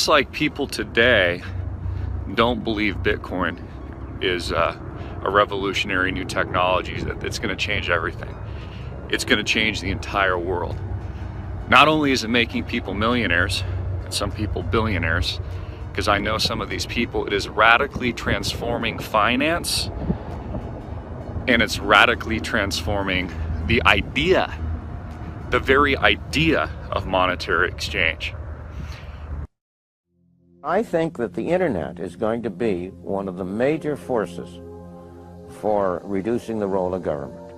just like people today don't believe Bitcoin is a revolutionary new technology that's going to change everything. It's going to change the entire world. Not only is it making people millionaires, and some people billionaires, because I know some of these people, it is radically transforming finance, and it's radically transforming the idea, the very idea of monetary exchange. I think that the internet is going to be one of the major forces for reducing the role of government.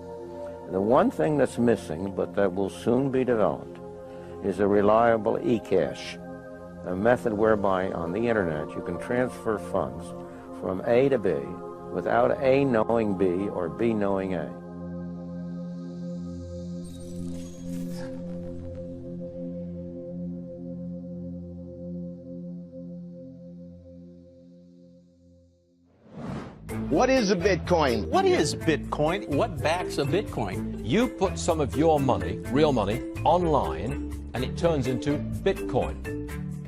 The one thing that's missing, but that will soon be developed, is a reliable e-cash, a method whereby on the internet you can transfer funds from A to B without A knowing B or B knowing A. What is a Bitcoin? What is Bitcoin? What backs a Bitcoin? You put some of your money, real money, online, and it turns into Bitcoin.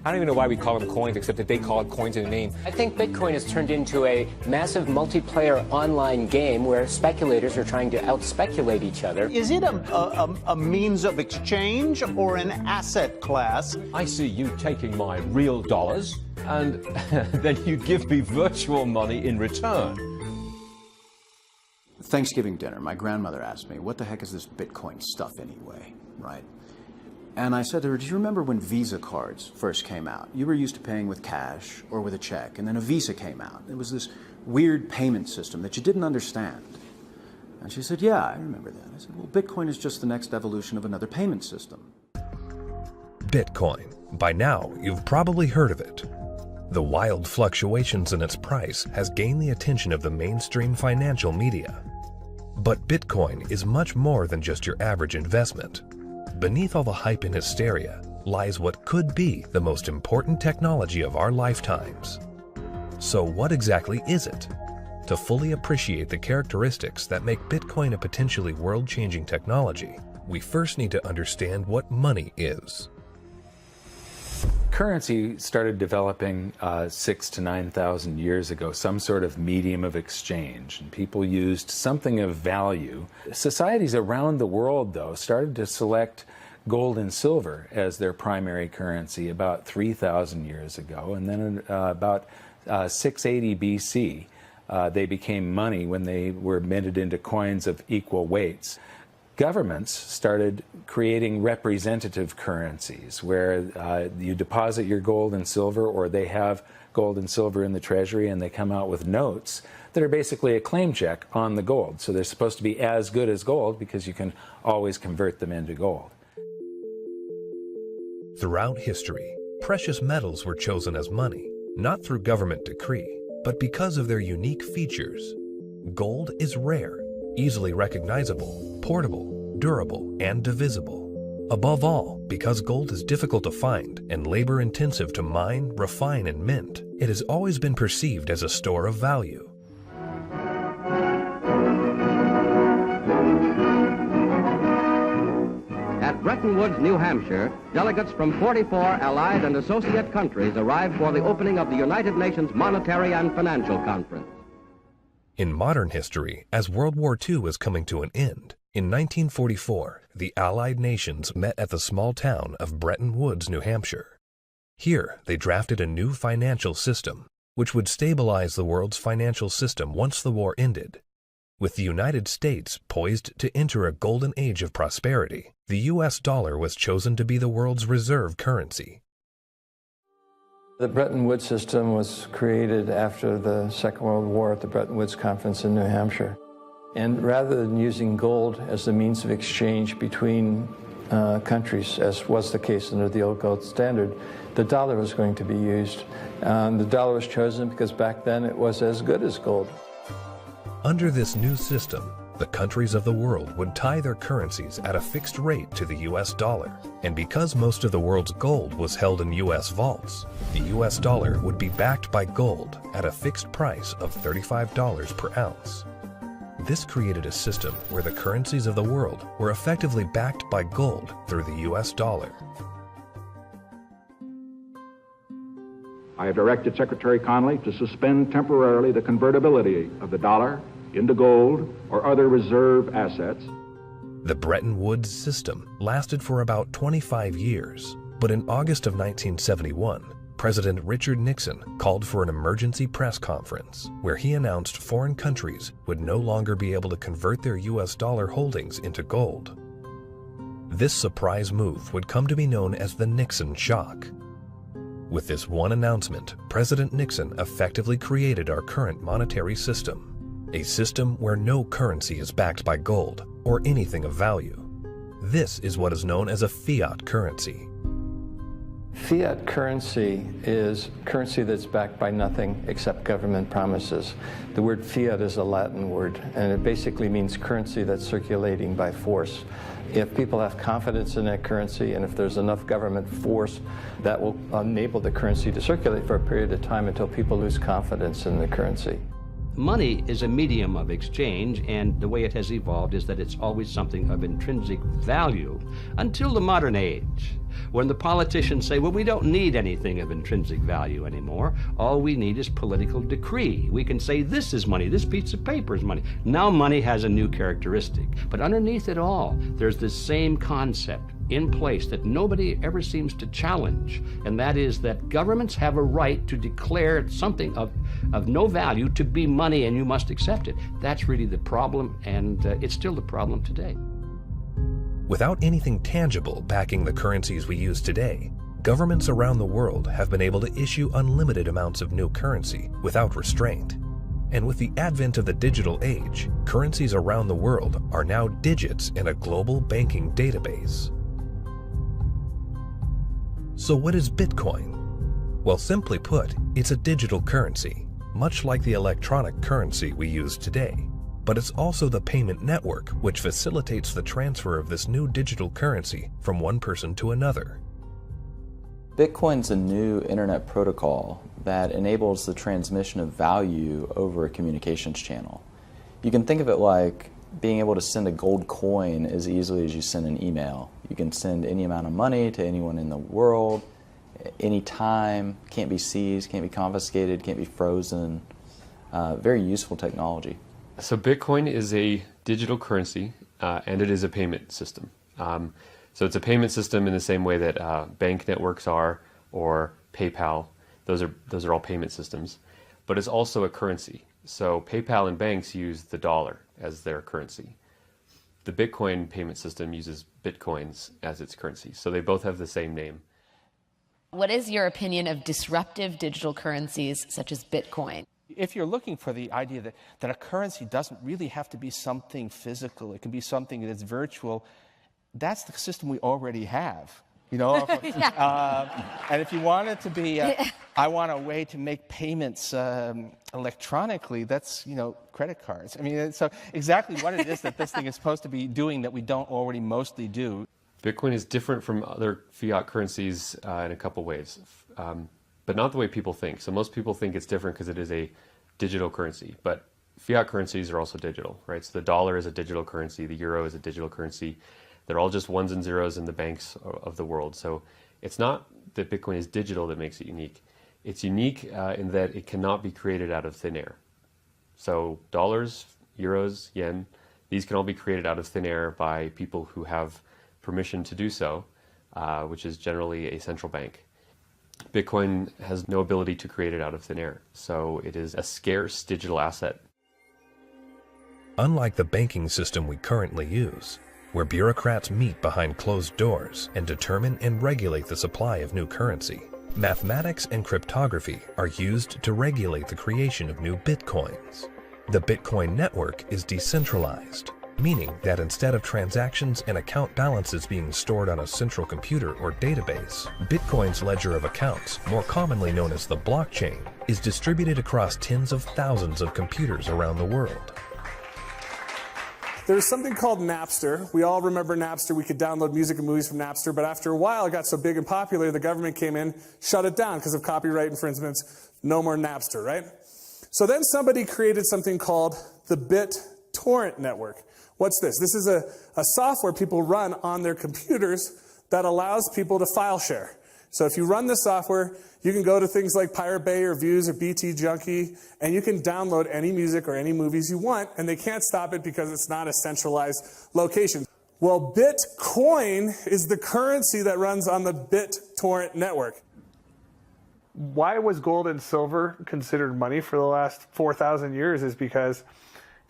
I don't even know why we call them coins, except that they call it coins in the name. I think Bitcoin has turned into a massive multiplayer online game where speculators are trying to out-speculate each other. Is it a means of exchange or an asset class? I see you taking my real dollars, and then you give me virtual money in return. Thanksgiving dinner, my grandmother asked me, what the heck is this Bitcoin stuff anyway, right? And I said to her, do you remember when Visa cards first came out? You were used to paying with cash or with a check, and then a Visa came out. It was this weird payment system that you didn't understand. And she said, yeah, I remember that. I said, well, Bitcoin is just the next evolution of another payment system. Bitcoin. By now, you've probably heard of it. The wild fluctuations in its price has gained the attention of the mainstream financial media. But Bitcoin is much more than just your average investment. Beneath all the hype and hysteria lies what could be the most important technology of our lifetimes. So what exactly is it? To fully appreciate the characteristics that make Bitcoin a potentially world-changing technology, we first need to understand what money is. Currency started developing 6,000 to 9,000 years ago, some sort of medium of exchange, and people used something of value. Societies around the world, though, started to select gold and silver as their primary currency about 3,000 years ago, and then about 680 BC, they became money when they were minted into coins of equal weights. Governments started creating representative currencies where you deposit your gold and silver, or they have gold and silver in the treasury and they come out with notes that are basically a claim check on the gold. So they're supposed to be as good as gold because you can always convert them into gold. Throughout history, precious metals were chosen as money, not through government decree, but because of their unique features. Gold is rare, easily recognizable, portable, durable, and divisible. Above all, because gold is difficult to find and labor-intensive to mine, refine, and mint, it has always been perceived as a store of value. At Bretton Woods, New Hampshire, delegates from 44 allied and associate countries arrived for the opening of the United Nations Monetary and Financial Conference. In modern history, as World War II was coming to an end, in 1944, the Allied nations met at the small town of Bretton Woods, New Hampshire. Here, they drafted a new financial system, which would stabilize the world's financial system once the war ended. With the United States poised to enter a golden age of prosperity, the U.S. dollar was chosen to be the world's reserve currency. The Bretton Woods system was created after the Second World War at the Bretton Woods Conference in New Hampshire. And rather than using gold as the means of exchange between countries, as was the case under the old gold standard, the dollar was going to be used. The dollar was chosen because back then it was as good as gold. Under this new system, the countries of the world would tie their currencies at a fixed rate to the U.S. dollar. And because most of the world's gold was held in U.S. vaults, the U.S. dollar would be backed by gold at a fixed price of $35 per ounce. This created a system where the currencies of the world were effectively backed by gold through the U.S. dollar. I have directed Secretary Connally to suspend temporarily the convertibility of the dollar into gold or other reserve assets. The Bretton Woods system lasted for about 25 years, but in August of 1971, President Richard Nixon called for an emergency press conference where he announced foreign countries would no longer be able to convert their US dollar holdings into gold. This surprise move would come to be known as the Nixon shock. With this one announcement, President Nixon effectively created our current monetary system, a system where no currency is backed by gold or anything of value. This is what is known as a fiat currency. Fiat currency is currency that's backed by nothing except government promises. The word fiat is a Latin word, and it basically means currency that's circulating by force. If people have confidence in that currency, and if there's enough government force, that will enable the currency to circulate for a period of time until people lose confidence in the currency. Money is a medium of exchange, and the way it has evolved is that it's always something of intrinsic value until the modern age, when the politicians say, well, we don't need anything of intrinsic value anymore. All we need is political decree. We can say this is money, this piece of paper is money. Now money has a new characteristic. But underneath it all, there's this same concept in place that nobody ever seems to challenge, and that is that governments have a right to declare something of no value to be money, and you must accept it. That's really the problem, and it's still the problem today. Without anything tangible backing the currencies we use today, governments around the world have been able to issue unlimited amounts of new currency without restraint. And with the advent of the digital age, currencies around the world are now digits in a global banking database. So what is Bitcoin? Well, simply put, it's a digital currency, much like the electronic currency we use today. But it's also the payment network which facilitates the transfer of this new digital currency from one person to another. Bitcoin's a new internet protocol that enables the transmission of value over a communications channel. You can think of it like being able to send a gold coin as easily as you send an email. You can send any amount of money to anyone in the world, anytime, can't be seized, can't be confiscated, can't be frozen. Very useful technology. So Bitcoin is a digital currency, and it is a payment system. So it's a payment system in the same way that bank networks are, or PayPal. Those are all payment systems. But it's also a currency. So PayPal and banks use the dollar as their currency. The Bitcoin payment system uses Bitcoins as its currency. So they both have the same name. What is your opinion of disruptive digital currencies such as Bitcoin? If you're looking for the idea that a currency doesn't really have to be something physical, it can be something that's virtual, that's the system we already have. You know, and if you want it to be, I want a way to make payments electronically, that's, you know, credit cards. I mean, so exactly what it is that this thing is supposed to be doing that we don't already mostly do. Bitcoin is different from other fiat currencies in a couple ways, but not the way people think. So most people think it's different because it is a digital currency, but fiat currencies are also digital, right? So the dollar is a digital currency, the euro is a digital currency. They're all just ones and zeros in the banks of the world. So it's not that Bitcoin is digital that makes it unique. It's unique in that it cannot be created out of thin air. So dollars, euros, yen, these can all be created out of thin air by people who have permission to do so, which is generally a central bank. Bitcoin has no ability to create it out of thin air. So it is a scarce digital asset. Unlike the banking system we currently use, where bureaucrats meet behind closed doors and determine and regulate the supply of new currency, mathematics and cryptography are used to regulate the creation of new bitcoins. The Bitcoin network is decentralized, meaning that instead of transactions and account balances being stored on a central computer or database, Bitcoin's ledger of accounts, more commonly known as the blockchain, is distributed across tens of thousands of computers around the world. There was something called Napster. We all remember Napster. We could download music and movies from Napster, but after a while it got so big and popular, the government came in, shut it down because of copyright infringements. No more Napster, right? So then somebody created something called the BitTorrent network. What's this? This is a software people run on their computers that allows people to file share. So if you run the software, you can go to things like Pirate Bay or Views or BT Junkie, and you can download any music or any movies you want, and they can't stop it because it's not a centralized location. Well, Bitcoin is the currency that runs on the BitTorrent network. Why was gold and silver considered money for the last 4,000 years is because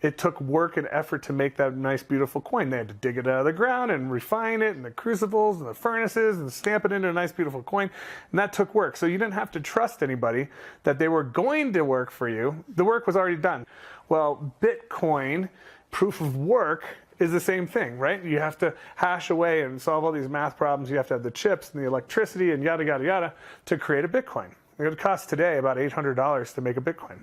it took work and effort to make that nice, beautiful coin. They had to dig it out of the ground and refine it in the crucibles and the furnaces and stamp it into a nice, beautiful coin. And that took work. So you didn't have to trust anybody that they were going to work for you. The work was already done. Well, Bitcoin, proof of work, is the same thing, right? You have to hash away and solve all these math problems. You have to have the chips and the electricity and yada, yada, yada to create a Bitcoin. It would cost today about $800 to make a Bitcoin.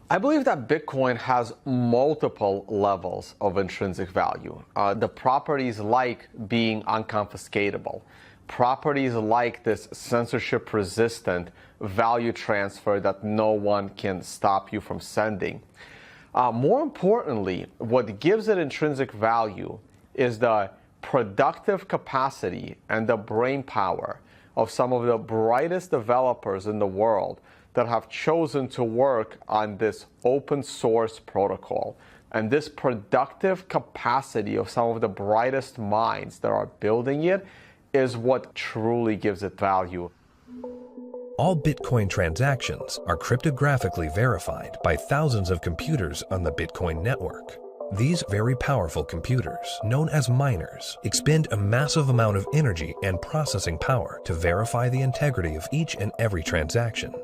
I believe that Bitcoin has multiple levels of intrinsic value. The properties like being unconfiscatable, properties like this censorship-resistant value transfer that no one can stop you from sending. More importantly, what gives it intrinsic value is the productive capacity and the brain power of some of the brightest developers in the world that have chosen to work on this open source protocol. And this productive capacity of some of the brightest minds that are building it is what truly gives it value. All Bitcoin transactions are cryptographically verified by thousands of computers on the Bitcoin network. These very powerful computers, known as miners, expend a massive amount of energy and processing power to verify the integrity of each and every transaction.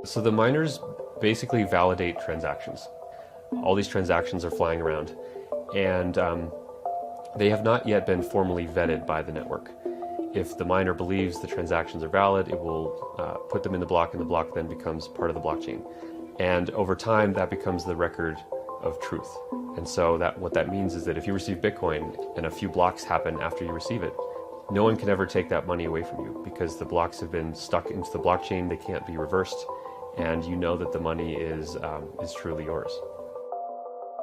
So the miners basically validate transactions. All these transactions are flying around, and they have not yet been formally vetted by the network. If the miner believes the transactions are valid, it will put them in the block, and the block then becomes part of the blockchain. And over time, that becomes the record of truth. And so what that means is that if you receive Bitcoin and a few blocks happen after you receive it, no one can ever take that money away from you because the blocks have been stuck into the blockchain, they can't be reversed, and you know that the money is truly yours.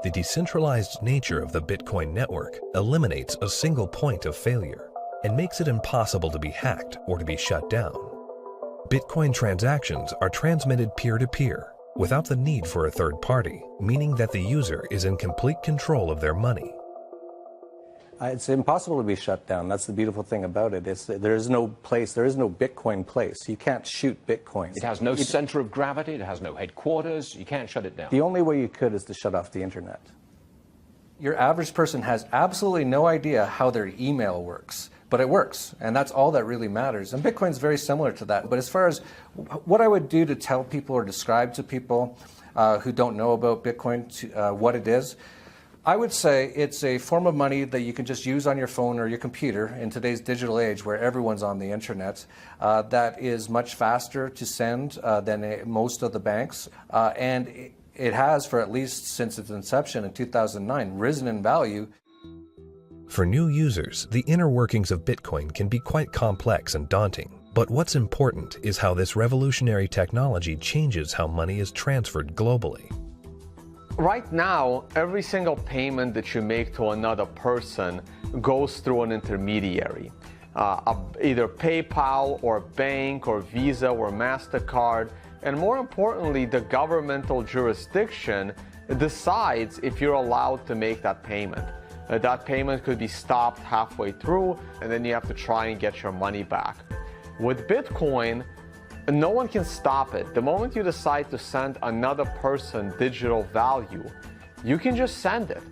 The decentralized nature of the Bitcoin network eliminates a single point of failure and makes it impossible to be hacked or to be shut down. Bitcoin transactions are transmitted peer-to-peer without the need for a third party, meaning that the user is in complete control of their money. It's impossible to be shut down. That's the beautiful thing about it. There is no Bitcoin place. You can't shoot Bitcoin. It has no center of gravity. It has no headquarters. You can't shut it down. The only way you could is to shut off the internet. Your average person has absolutely no idea how their email works, but it works, and that's all that really matters. And Bitcoin's very similar to that. But as far as what I would do to tell people or describe to people who don't know about Bitcoin what it is, I would say it's a form of money that you can just use on your phone or your computer in today's digital age where everyone's on the internet. That is much faster to send than most of the banks. And it has, for at least since its inception in 2009, risen in value. For new users, the inner workings of Bitcoin can be quite complex and daunting. But what's important is how this revolutionary technology changes how money is transferred globally. Right now, every single payment that you make to another person goes through an intermediary. Either PayPal or bank or Visa or MasterCard. And more importantly, the governmental jurisdiction decides if you're allowed to make that payment. That payment could be stopped halfway through, and then you have to try and get your money back. With Bitcoin, no one can stop it. The moment you decide to send another person digital value, you can just send it.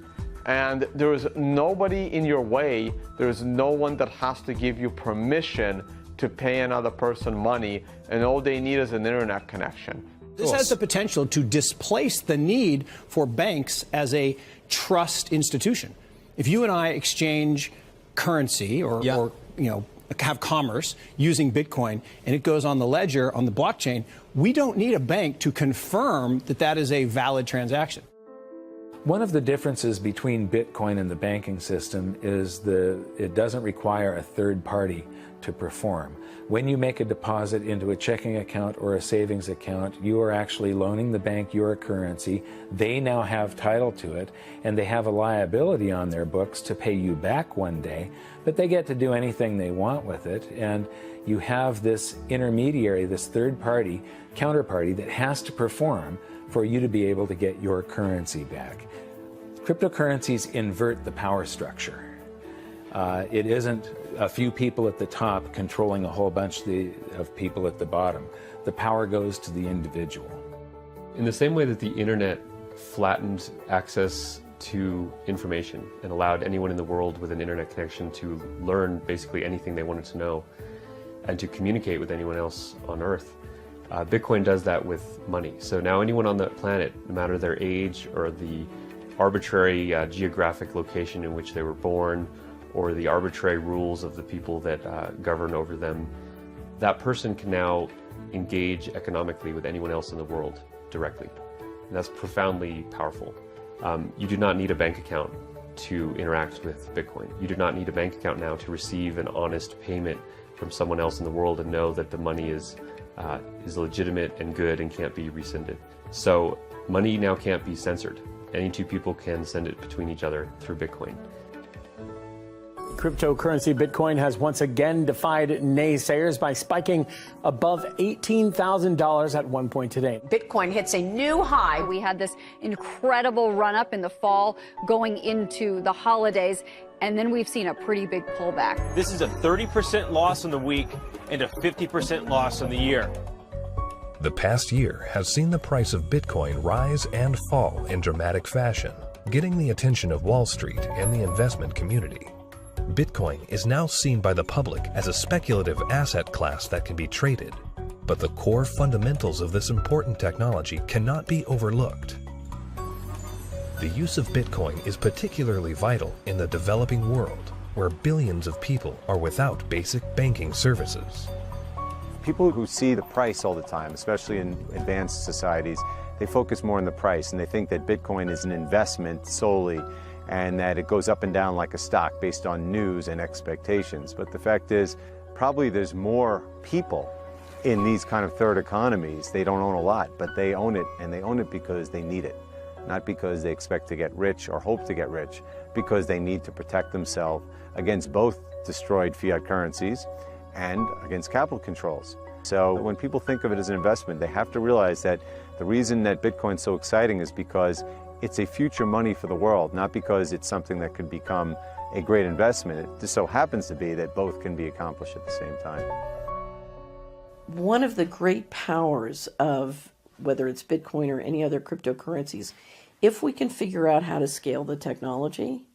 And there is nobody in your way. There is no one that has to give you permission to pay another person money, and all they need is an internet connection. This has the potential to displace the need for banks as a trust institution. If you and I exchange currency or have commerce using Bitcoin and it goes on the ledger, on the blockchain, we don't need a bank to confirm that that is a valid transaction. One of the differences between Bitcoin and the banking system is it doesn't require a third party to perform. When you make a deposit into a checking account or a savings account, you are actually loaning the bank your currency. They now have title to it, and they have a liability on their books to pay you back one day, but they get to do anything they want with it. And you have this intermediary, this third party, counterparty that has to perform for you to be able to get your currency back. Cryptocurrencies invert the power structure. It isn't a few people at the top controlling a whole bunch of people at the bottom. The power goes to the individual. In the same way that the internet flattened access to information and allowed anyone in the world with an internet connection to learn basically anything they wanted to know and to communicate with anyone else on Earth, Bitcoin does that with money. So now anyone on the planet, no matter their age or the arbitrary geographic location in which they were born, or the arbitrary rules of the people that govern over them, that person can now engage economically with anyone else in the world directly. And that's profoundly powerful. You do not need a bank account to interact with Bitcoin. You do not need a bank account now to receive an honest payment from someone else in the world and know that the money is legitimate and good and can't be rescinded. So money now can't be censored. Any two people can send it between each other through Bitcoin. Cryptocurrency Bitcoin has once again defied naysayers by spiking above $18,000 at one point today. Bitcoin hits a new high. We had this incredible run-up in the fall going into the holidays, and then we've seen a pretty big pullback. This is a 30% loss on the week and a 50% loss on the year. The past year has seen the price of Bitcoin rise and fall in dramatic fashion, getting the attention of Wall Street and the investment community. Bitcoin is now seen by the public as a speculative asset class that can be traded, but the core fundamentals of this important technology cannot be overlooked. The use of Bitcoin is particularly vital in the developing world, where billions of people are without basic banking services. People who see the price all the time, especially in advanced societies, they focus more on the price, and they think that Bitcoin is an investment solely, and that it goes up and down like a stock based on news and expectations. But the fact is, probably there's more people in these kind of third economies. They don't own a lot, but they own it, and they own it because they need it. Not because they expect to get rich or hope to get rich, because they need to protect themselves against both destroyed fiat currencies and against capital controls. So when people think of it as an investment, they have to realize that the reason that Bitcoin's so exciting is because it's a future money for the world, not because it's something that could become a great investment. It just so happens to be that both can be accomplished at the same time. One of the great powers of whether it's Bitcoin or any other cryptocurrencies, if we can figure out how to scale the technology,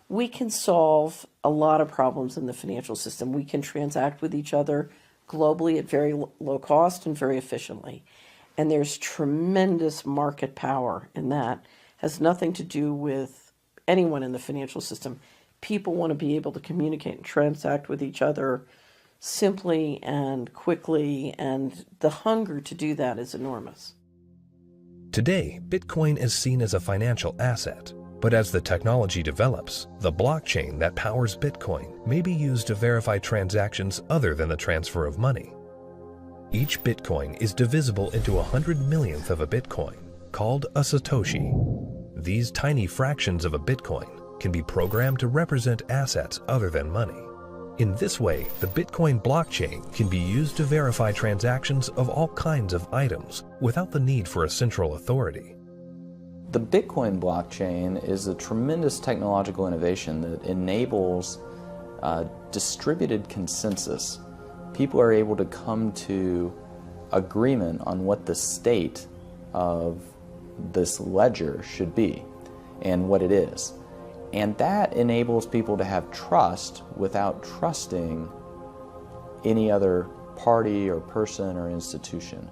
we can solve a lot of problems in the financial system. We can transact with each other globally at very low cost and very efficiently. And there's tremendous market power in that. Has nothing to do with anyone in the financial system. People want to be able to communicate and transact with each other simply and quickly, and the hunger to do that is enormous. Today, Bitcoin is seen as a financial asset, but as the technology develops, the blockchain that powers Bitcoin may be used to verify transactions other than the transfer of money. Each Bitcoin is divisible into 100 millionth of a Bitcoin, called a Satoshi. These tiny fractions of a Bitcoin can be programmed to represent assets other than money. In this way, the Bitcoin blockchain can be used to verify transactions of all kinds of items without the need for a central authority. The Bitcoin blockchain is a tremendous technological innovation that enables distributed consensus. People are able to come to agreement on what the state of this ledger should be and what it is. And that enables people to have trust without trusting any other party or person or institution.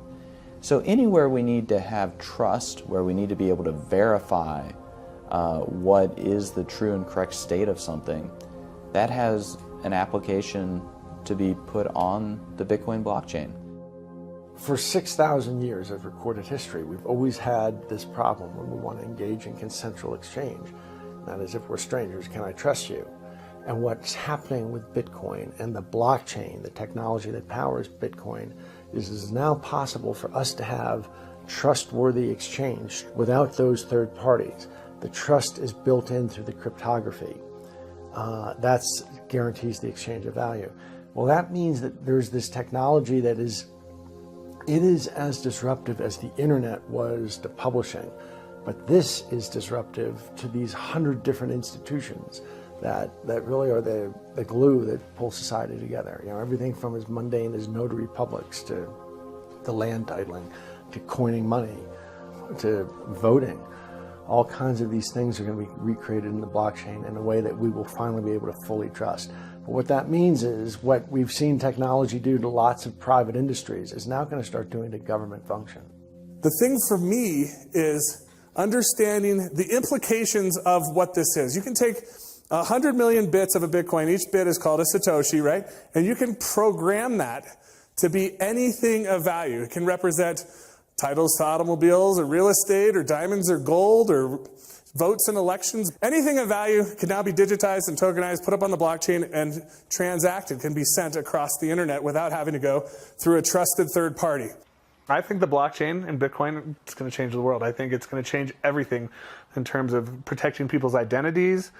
So anywhere we need to have trust, where we need to be able to verify what is the true and correct state of something, that has an application to be put on the Bitcoin blockchain. For 6,000 years of recorded history, we've always had this problem when we want to engage in consensual exchange. That is, if we're strangers, can I trust you? And what's happening with Bitcoin and the blockchain, the technology that powers Bitcoin, is it is now possible for us to have trustworthy exchange without those third parties. The trust is built in through the cryptography. That guarantees the exchange of value. Well, that means that there's this technology that is as disruptive as the internet was to publishing, but this is disruptive to these 100 different institutions that really are the glue that pulls society together. You know, everything from as mundane as notary publics to the land titling, to coining money, to voting. All kinds of these things are going to be recreated in the blockchain in a way that we will finally be able to fully trust. But what that means is what we've seen technology do to lots of private industries is now going to start doing to government function. The thing for me is understanding the implications of what this is. You can take 100 million bits of a Bitcoin. Each bit is called a Satoshi, right? And you can program that to be anything of value. It can represent titles to automobiles or real estate or diamonds or gold or votes in elections. Anything of value can now be digitized and tokenized, put up on the blockchain, and transacted, can be sent across the internet without having to go through a trusted third party. I think the blockchain and Bitcoin is going to change the world. I think it's going to change everything in terms of protecting people's identities,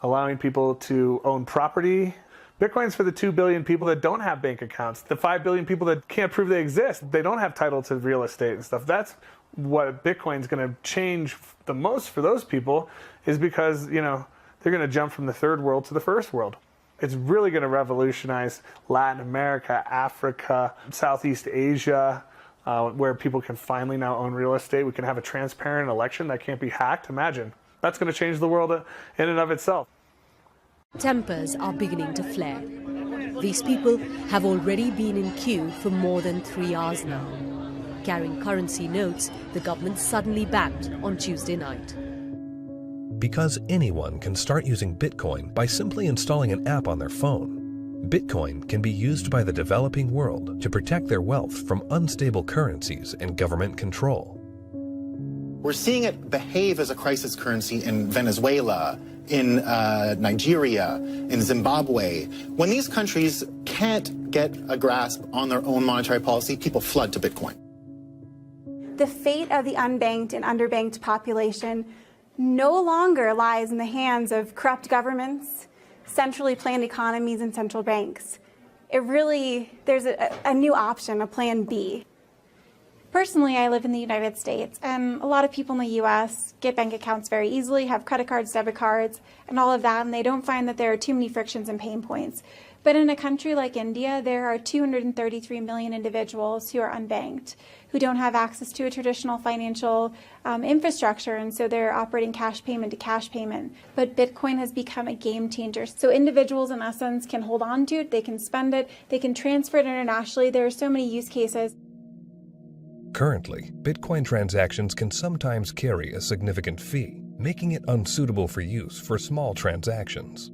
allowing people to own property. Bitcoin's for the 2 billion people that don't have bank accounts, the 5 billion people that can't prove they exist. They don't have title to real estate and stuff. That's what Bitcoin's going to change the most for those people, is because, you know, they're going to jump from the third world to the first world. It's really going to revolutionize Latin America, Africa, Southeast Asia, where people can finally now own real estate. We can have a transparent election that can't be hacked. Imagine. That's going to change the world in and of itself. Tempers are beginning to flare. These people have already been in queue for more than 3 hours now. Carrying currency notes, the government suddenly banned on Tuesday night. Because anyone can start using Bitcoin by simply installing an app on their phone, Bitcoin can be used by the developing world to protect their wealth from unstable currencies and government control. We're seeing it behave as a crisis currency in Venezuela, in Nigeria, in Zimbabwe. When these countries can't get a grasp on their own monetary policy, people flood to Bitcoin. The fate of the unbanked and underbanked population no longer lies in the hands of corrupt governments, centrally planned economies, and central banks. There's a new option, a plan B. Personally, I live in the United States, and a lot of people in the U.S. get bank accounts very easily, have credit cards, debit cards, and all of that, and they don't find that there are too many frictions and pain points. But in a country like India, there are 233 million individuals who are unbanked, who don't have access to a traditional financial infrastructure, and so they're operating cash payment to cash payment. But Bitcoin has become a game changer. So individuals, in essence, can hold on to it, they can spend it, they can transfer it internationally. There are so many use cases. Currently, Bitcoin transactions can sometimes carry a significant fee, making it unsuitable for use for small transactions.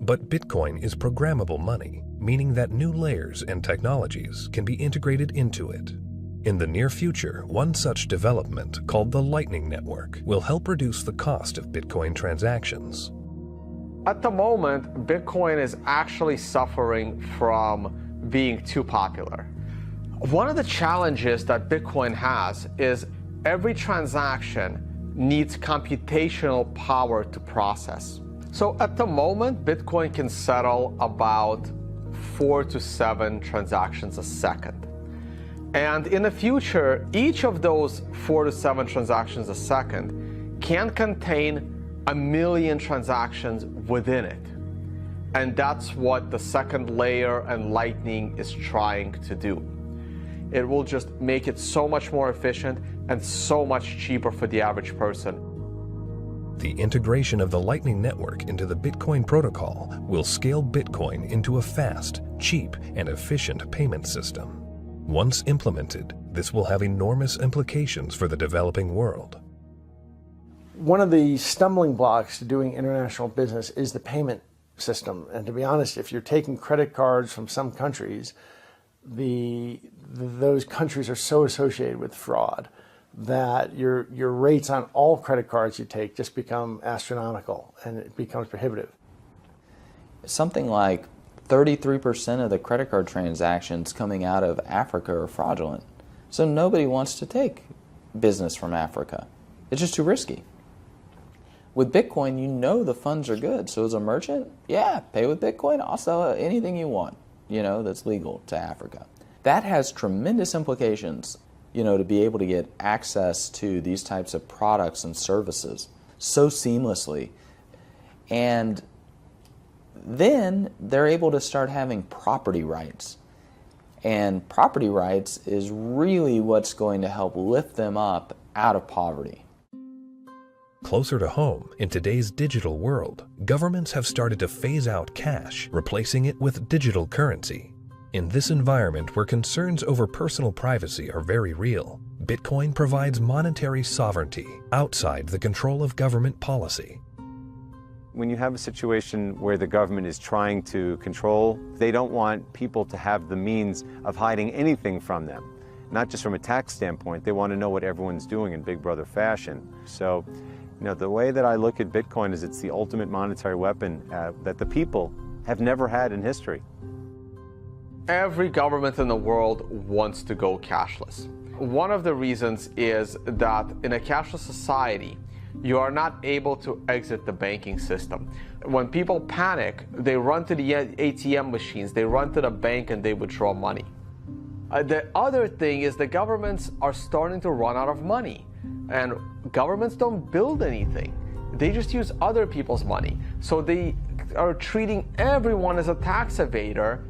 But Bitcoin is programmable money, meaning that new layers and technologies can be integrated into it. In the near future, one such development, called the Lightning Network, will help reduce the cost of Bitcoin transactions. At the moment, Bitcoin is actually suffering from being too popular. One of the challenges that Bitcoin has is every transaction needs computational power to process. So at the moment, Bitcoin can settle about 4 to 7 transactions a second. And in the future, each of those 4 to 7 transactions a second can contain 1 million transactions within it. And that's what the second layer and Lightning is trying to do. It will just make it so much more efficient and so much cheaper for the average person. The integration of the Lightning Network into the Bitcoin protocol will scale Bitcoin into a fast, cheap, and efficient payment system. Once implemented, this will have enormous implications for the developing world. One of the stumbling blocks to doing international business is the payment system. And to be honest, if you're taking credit cards from some countries, those countries are so associated with fraud that your rates on all credit cards you take just become astronomical, and it becomes prohibitive. Something like 33% of the credit card transactions coming out of Africa are fraudulent. So nobody wants to take business from Africa. It's just too risky. With Bitcoin, you know the funds are good. So as a merchant, yeah, pay with Bitcoin. I'll sell anything you want, that's legal to Africa. That has tremendous implications, to be able to get access to these types of products and services so seamlessly. And then they're able to start having property rights. And property rights is really what's going to help lift them up out of poverty. Closer to home, in today's digital world, governments have started to phase out cash, replacing it with digital currency. In this environment where concerns over personal privacy are very real, Bitcoin provides monetary sovereignty outside the control of government policy. When you have a situation where the government is trying to control, they don't want people to have the means of hiding anything from them. Not just from a tax standpoint, they want to know what everyone's doing in Big Brother fashion. So, the way that I look at Bitcoin is it's the ultimate monetary weapon that the people have never had in history. Every government in the world wants to go cashless. One of the reasons is that in a cashless society, you are not able to exit the banking system. When people panic, they run to the ATM machines, they run to the bank and they withdraw money. The other thing is the governments are starting to run out of money. And governments don't build anything. They just use other people's money. So they are treating everyone as a tax evader.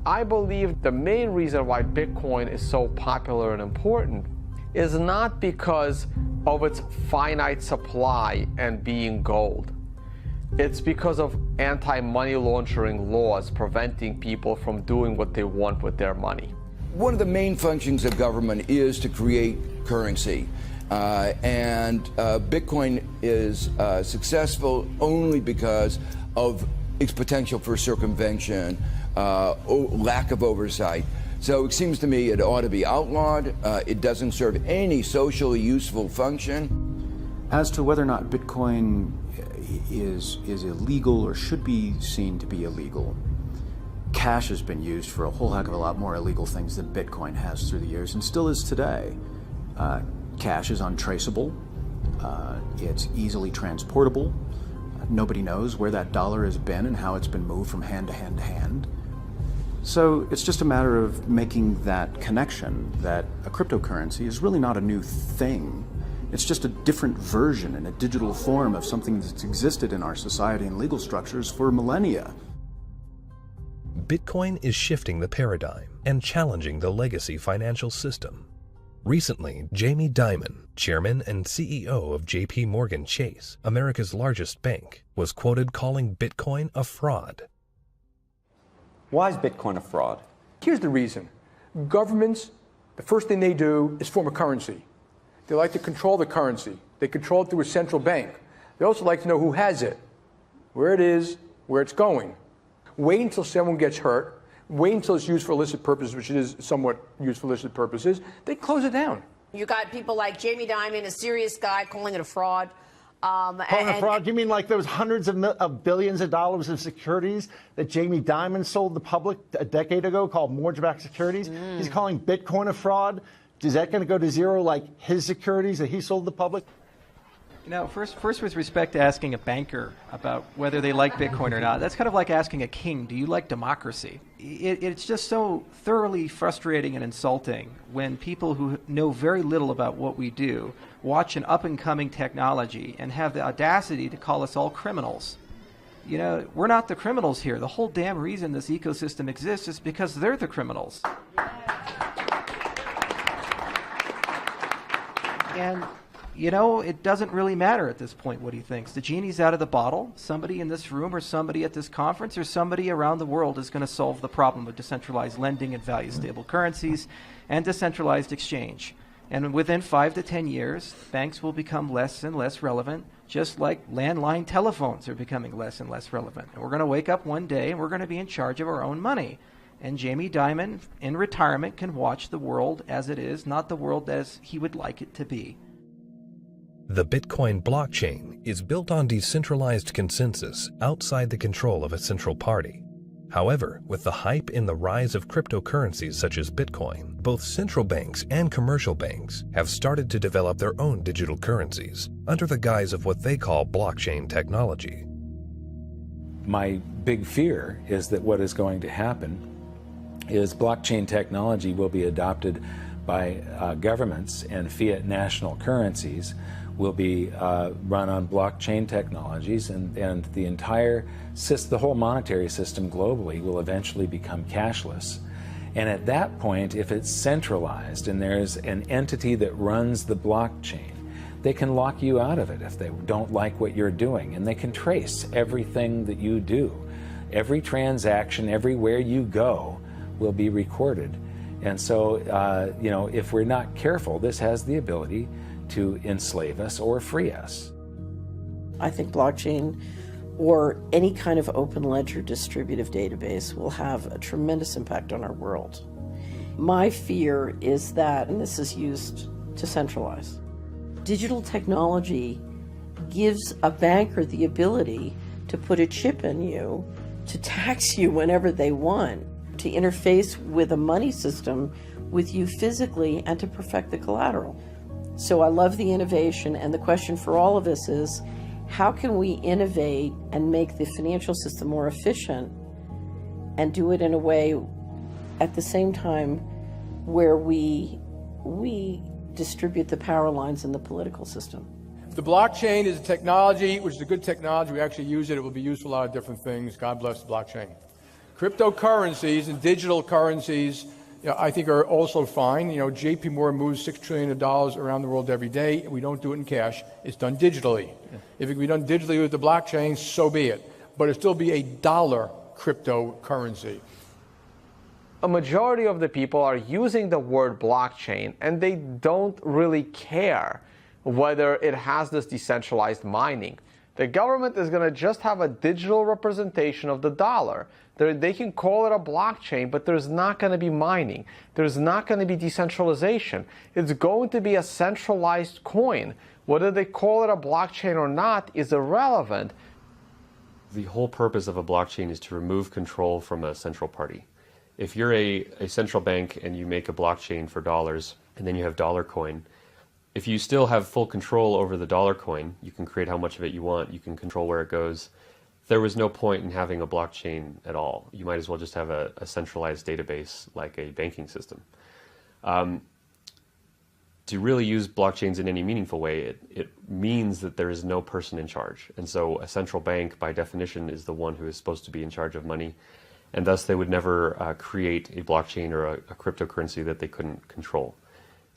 I believe the main reason why Bitcoin is so popular and important is not because of its finite supply and being gold. It's because of anti-money laundering laws preventing people from doing what they want with their money. One of the main functions of government is to create currency. And Bitcoin is successful only because of its potential for circumvention, lack of oversight. So it seems to me it ought to be outlawed. It doesn't serve any socially useful function. As to whether or not Bitcoin is illegal or should be seen to be illegal, cash has been used for a whole heck of a lot more illegal things than Bitcoin has through the years, and still is today. Cash is untraceable. It's easily transportable. Nobody knows where that dollar has been and how it's been moved from hand to hand to hand. So it's just a matter of making that connection that a cryptocurrency is really not a new thing. It's just a different version in a digital form of something that's existed in our society and legal structures for millennia. Bitcoin is shifting the paradigm and challenging the legacy financial system. Recently, Jamie Dimon, chairman and CEO of JP Morgan Chase, America's largest bank, was quoted calling Bitcoin a fraud. Why is Bitcoin a fraud? Here's the reason. Governments, the first thing they do is form a currency. They like to control the currency. They control it through a central bank. They also like to know who has it, where it is, where it's going. Wait until someone gets hurt. Wait until it's used for illicit purposes, which it is somewhat used for illicit purposes. They close it down. You got people like Jamie Dimon, a serious guy, calling it a fraud. Calling it fraud? You mean like those hundreds of billions of dollars of securities that Jamie Dimon sold the public a decade ago called mortgage-backed securities? He's calling Bitcoin a fraud? Is that going to go to zero like his securities that he sold the public? First with respect to asking a banker about whether they like Bitcoin or not, that's kind of like asking a king, do you like democracy? It's just so thoroughly frustrating and insulting when people who know very little about what we do watch an up-and-coming technology and have the audacity to call us all criminals. We're not the criminals here. The whole damn reason this ecosystem exists is because they're the criminals. And it doesn't really matter at this point what he thinks. The genie's out of the bottle. Somebody in this room or somebody at this conference or somebody around the world is going to solve the problem of decentralized lending and value-stable currencies and decentralized exchange. And within 5 to 10 years, banks will become less and less relevant, just like landline telephones are becoming less and less relevant. And we're going to wake up one day and we're going to be in charge of our own money. And Jamie Dimon, in retirement, can watch the world as it is, not the world as he would like it to be. The Bitcoin blockchain is built on decentralized consensus outside the control of a central party. However, with the hype in the rise of cryptocurrencies such as Bitcoin, both central banks and commercial banks have started to develop their own digital currencies under the guise of what they call blockchain technology. My big fear is that what is going to happen is blockchain technology will be adopted by governments, and fiat national currencies will be run on blockchain technologies, and the entire the whole monetary system globally will eventually become cashless. And at that point, if it's centralized and there's an entity that runs the blockchain, they can lock you out of it if they don't like what you're doing, and they can trace everything that you do. Every transaction, everywhere you go, will be recorded. And so, if we're not careful, this has the ability to enslave us or free us. I think blockchain or any kind of open ledger distributive database will have a tremendous impact on our world. My fear is that, and this is used to centralize, digital technology gives a banker the ability to put a chip in you, to tax you whenever they want, to interface with a money system with you physically, and to perfect the collateral. So I love the innovation, and the question for all of us is, how can we innovate and make the financial system more efficient and do it in a way at the same time where we distribute the power lines in the political system? The blockchain is a technology, which is a good technology. We actually use it. It will be used for a lot of different things. God bless the blockchain. Cryptocurrencies and digital currencies, I think are also fine. JP Morgan moves $6 trillion around the world every day. We don't do it in cash. It's done digitally. If it can be done digitally with the blockchain, so be it. But it'll still be a dollar cryptocurrency. A majority of the people are using the word blockchain, and they don't really care whether it has this decentralized mining. The government is going to just have a digital representation of the dollar. They can call it a blockchain, but there's not going to be mining. There's not going to be decentralization. It's going to be a centralized coin. Whether they call it a blockchain or not is irrelevant. The whole purpose of a blockchain is to remove control from a central party. If you're a central bank and you make a blockchain for dollars, and then you have dollar coin, if you still have full control over the dollar coin, you can create how much of it you want, you can control where it goes. There was no point in having a blockchain at all. You might as well just have a centralized database like a banking system. To really use blockchains in any meaningful way, it means that there is no person in charge. And so a central bank, by definition, is the one who is supposed to be in charge of money. And thus they would never create a blockchain or a cryptocurrency that they couldn't control.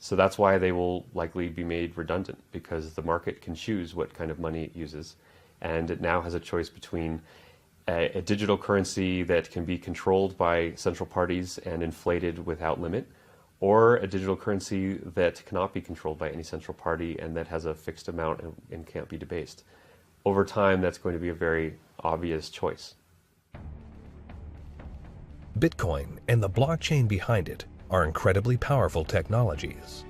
So that's why they will likely be made redundant, because the market can choose what kind of money it uses. And it now has a choice between a digital currency that can be controlled by central parties and inflated without limit, or a digital currency that cannot be controlled by any central party and that has a fixed amount and can't be debased. Over time, that's going to be a very obvious choice. Bitcoin and the blockchain behind it are incredibly powerful technologies.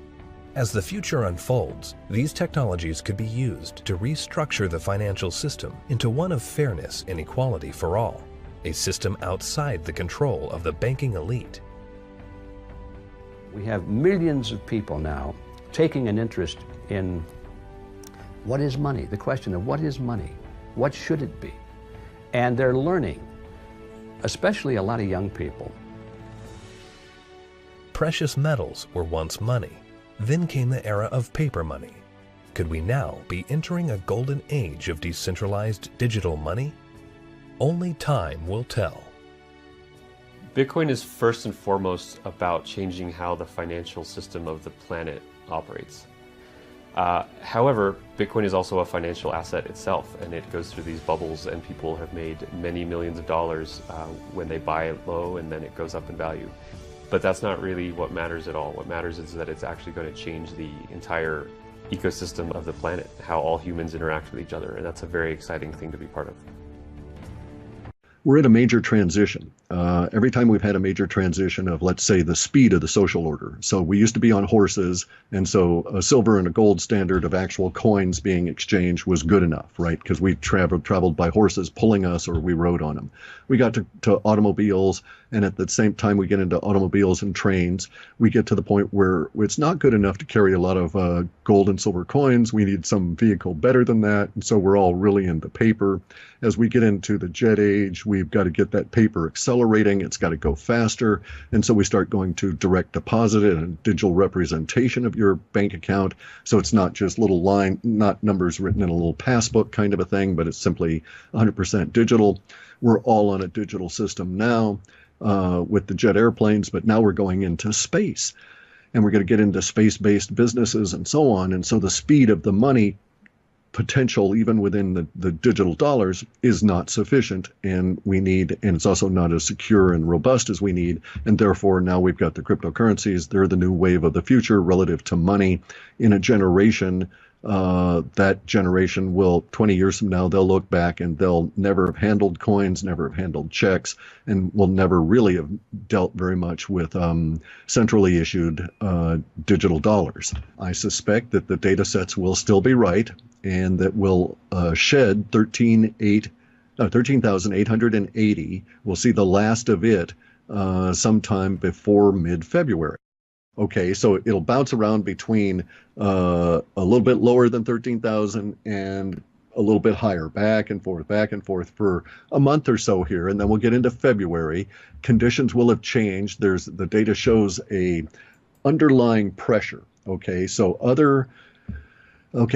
As the future unfolds, these technologies could be used to restructure the financial system into one of fairness and equality for all, a system outside the control of the banking elite. We have millions of people now taking an interest in what is money, the question of what is money, what should it be? And they're learning, especially a lot of young people. Precious metals were once money. Then came the era of paper money. Could we now be entering a golden age of decentralized digital money? Only time will tell. Bitcoin is first and foremost about changing how the financial system of the planet operates. However, Bitcoin is also a financial asset itself, and it goes through these bubbles, and people have made many millions of dollars when they buy it low, and then it goes up in value. But that's not really what matters at all. What matters is that it's actually going to change the entire ecosystem of the planet, how all humans interact with each other, and that's a very exciting thing to be part of. We're at a major transition. every time we've had a major transition of, let's say, the speed of the social order. So we used to be on horses, and so a silver and a gold standard of actual coins being exchanged was good enough, right? Because we traveled by horses pulling us, or we rode on them. We got to automobiles, and at the same time we get into automobiles and trains, we get to the point where it's not good enough to carry a lot of gold and silver coins. We need some vehicle better than that, and so we're all really into paper. As we get into the jet age, we've got to get that paper accelerating. It's got to go faster. And so we start going to direct deposit and digital representation of your bank account. So it's not just little not numbers written in a little passbook kind of a thing, but it's simply 100% digital. We're all on a digital system now with the jet airplanes, but now we're going into space. And we're going to get into space-based businesses and so on. And so the speed of the money potential, even within the digital dollars, is not sufficient, and it's also not as secure and robust as we need, and therefore now we've got the cryptocurrencies. They're the new wave of the future relative to money. In a generation, that generation will, 20 years from now, they'll look back and they'll never have handled coins, never have handled checks, and will never really have dealt very much with centrally issued digital dollars. I suspect that the data sets will still be right, and that will shed 13,880. We'll see the last of it sometime before mid-February. Okay, so it'll bounce around between a little bit lower than 13,000 and a little bit higher, back and forth for a month or so here, and then we'll get into February. Conditions will have changed. The data shows a underlying pressure. Okay,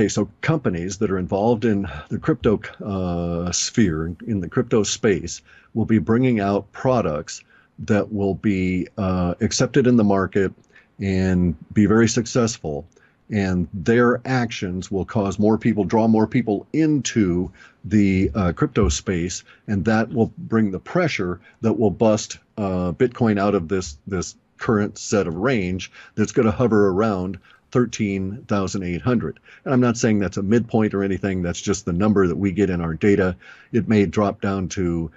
so companies that are involved in the crypto sphere, in the crypto space, will be bringing out products that will be accepted in the market and be very successful. And their actions will cause draw more people into the crypto space, and that will bring the pressure that will bust Bitcoin out of this current set of range that's going to hover around 13,800. And I'm not saying that's a midpoint or anything. That's just the number that we get in our data. It may drop down to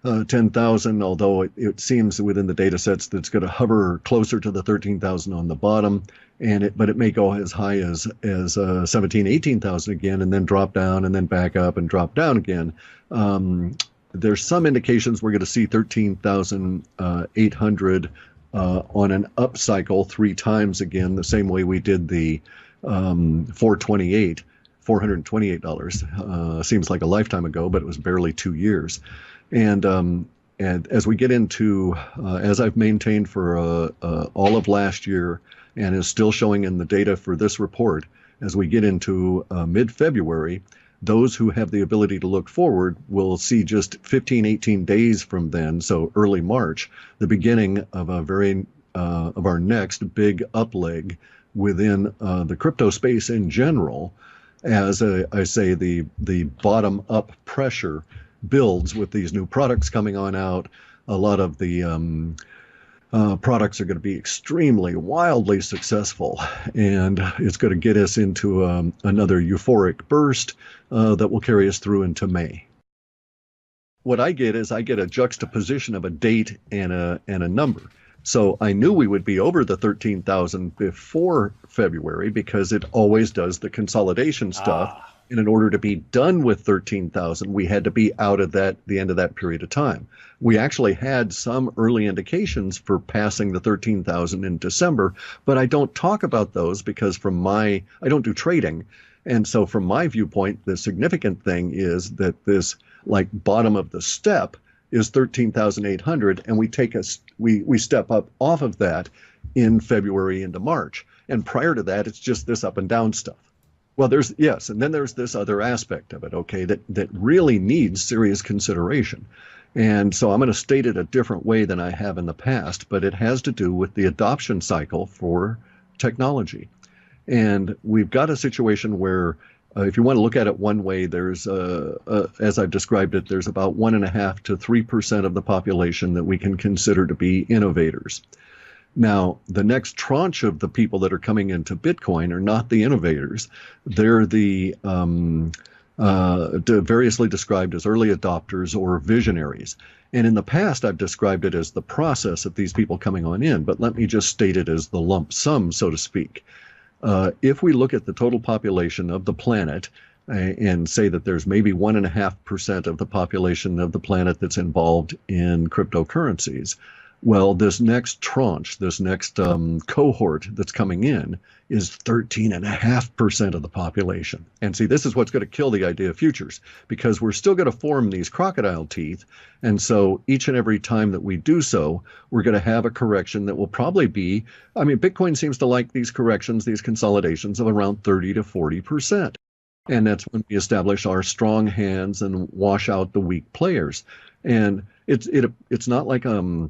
10,000, although it seems within the data sets that it's going to hover closer to the 13,000 on the bottom. But it may go as high as 17,000, 18,000 again, and then drop down and then back up and drop down again. There's some indications we're going to see 13,800 on an up cycle 3 times again, the same way we did the $428. Seems like a lifetime ago, but it was barely 2 years. And as we get into, as I've maintained for all of last year, and is still showing in the data for this report, as we get into mid-February, those who have the ability to look forward will see just 15, 18 days from then, so early March, the beginning of of our next big up leg within the crypto space in general, as I say, the bottom up pressure builds with these new products coming on out. A lot of the products are going to be extremely, wildly successful, and it's going to get us into another euphoric burst that will carry us through into May. What I get is a juxtaposition of a date and a number. So I knew we would be over the 13,000 before February because it always does the consolidation stuff. And in order to be done with 13,000, we had to be out at the end of that period of time. We actually had some early indications for passing the 13,000 in December, but I don't talk about those because I don't do trading. And so from my viewpoint, the significant thing is that this bottom of the step is 13,800, and we step up off of that in February into March. And prior to that, it's just this up and down stuff. Well, and then there's this other aspect of it, okay, that really needs serious consideration. And so I'm going to state it a different way than I have in the past, but it has to do with the adoption cycle for technology. And we've got a situation where if you want to look at it one way, there's, as I've described it, there's about 1.5% to 3% of the population that we can consider to be innovators. Now, the next tranche of the people that are coming into Bitcoin are not the innovators. They're the variously described as early adopters or visionaries. And in the past, I've described it as the process of these people coming on in, but let me just state it as the lump sum, so to speak. If we look at the total population of the planet and say that there's maybe 1.5% of the population of the planet that's involved in cryptocurrencies, well, this next tranche, this next cohort that's coming in is 13.5% of the population. And see, this is what's going to kill the idea of futures, because we're still going to form these crocodile teeth. And so each and every time that we do so, we're going to have a correction that will probably be, I mean, Bitcoin seems to like these corrections, these consolidations of around 30 to 40%. And that's when we establish our strong hands and wash out the weak players. And it's not like a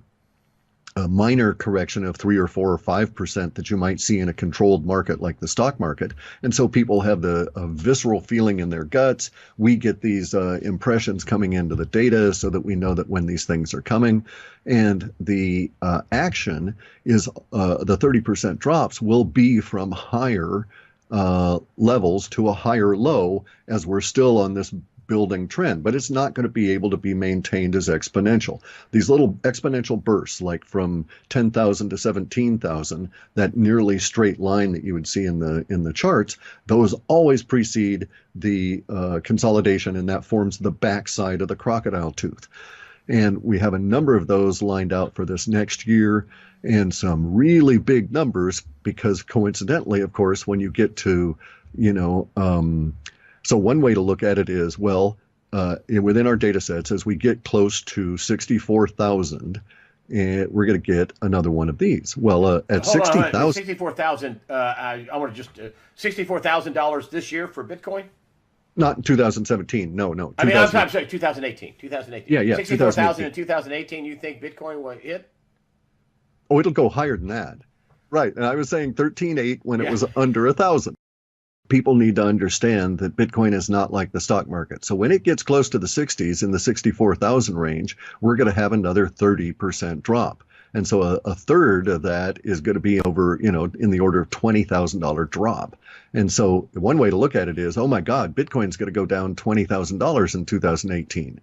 minor correction of 3 or 4 or 5% that you might see in a controlled market like the stock market. And so people have a visceral feeling in their guts. We get these impressions coming into the data so that we know that when these things are coming. And the action is the 30% drops will be from higher levels to a higher low as we're still on this building trend, but it's not going to be able to be maintained as exponential. These little exponential bursts, like from 10,000 to 17,000, that nearly straight line that you would see in the charts, those always precede the consolidation, and that forms the backside of the crocodile tooth. And we have a number of those lined out for this next year, and some really big numbers, because coincidentally, of course, when you get to, so one way to look at it is, well, within our data sets, as we get close to 64,000, we're going to get another one of these. Well, at 60,000, 64,000. I want to just $64,000 this year for Bitcoin. Not in 2017. No. I mean, I'm sorry, 2018. 2018. Yeah. 64,000 in 2018. You think Bitcoin will hit? Oh, it'll go higher than that. Right. And I was saying 13.8 when it was under 1,000. People need to understand that Bitcoin is not like the stock market. So when it gets close to the 60s, in the 64,000 range, we're going to have another 30% drop. And so a third of that is going to be over, in the order of $20,000 drop. And so one way to look at it is, oh my God, Bitcoin's going to go down $20,000 in 2018.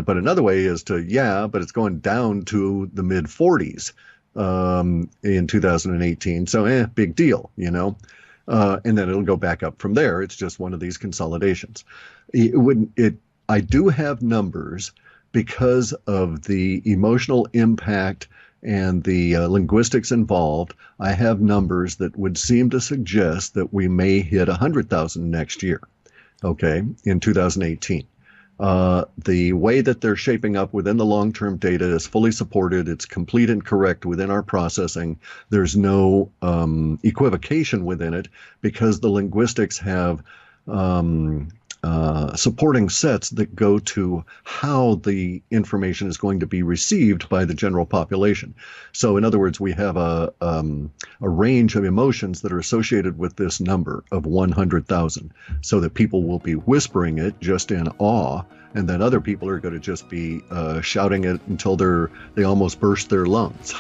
But another way is but it's going down to the mid 40s in 2018. So big deal, and then it'll go back up from there. It's just one of these consolidations. I do have numbers because of the emotional impact and the linguistics involved. I have numbers that would seem to suggest that we may hit 100,000 next year, in 2018. The way that they're shaping up within the long-term data is fully supported. It's complete and correct within our processing. There's no equivocation within it, because the linguistics have supporting sets that go to how the information is going to be received by the general population. So in other words, we have a range of emotions that are associated with this number of 100,000, so that people will be whispering it just in awe, and then other people are going to just be shouting it until they almost burst their lungs.